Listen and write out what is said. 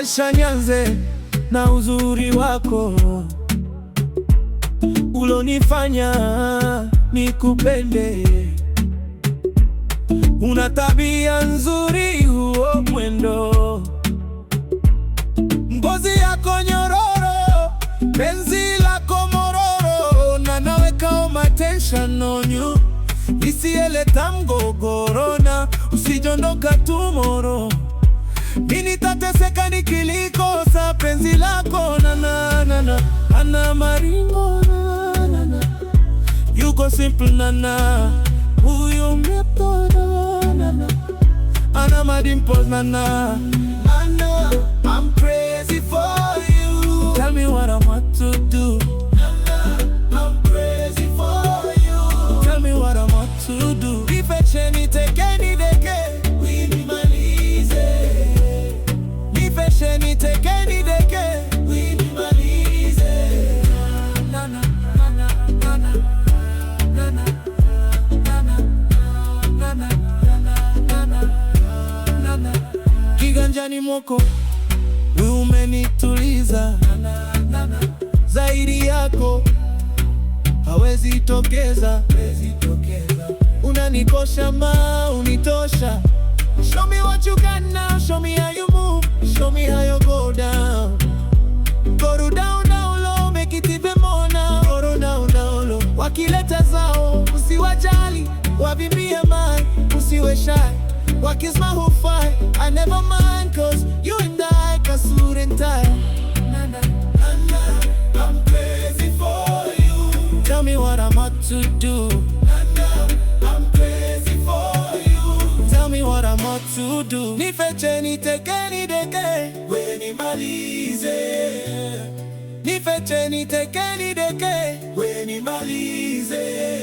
Acha nianze na uzuri wako ulonifanya nikupende. Una tabia nzuri, huo mwendo, ngozi yako nyororo, penzi lako mororo, na naweka all my attention on you. Isieleta mgogoro na usijondoka tomorrow. Mimi nitateseka nikilikosa penzi lako, na na na na ana maringo na na na. Yuko simple na na, huyo metodo na na. Ana madimples na na. I know I'm crazy for you. Tell me what I want to do. I'm crazy for you. Tell me what I want to do. Nifeche niteke nideke, winimalize. Nifeche niteke nideke, winimalize. Na na na na na na na na na na na na. Kiganjani mwako wewe umenituliza, zaidi yako hawezi tokeza. Unanikosha ma unitosha. Show me what you got now, show me how you move, show me how you go down. Go down down low, make it even more now. Go down down low. Wakileta zao usiwajali, wavimbie mai usiwe shy. Wakisma hufai, I never mind, cause you and I kasur and tie. I'm crazy for you. Tell me what I'm about to do. I'm crazy for you. Tell me what I'm about to do. Nifeche niteke nideke, winimalize. Nifeche niteke nideke, winimalize.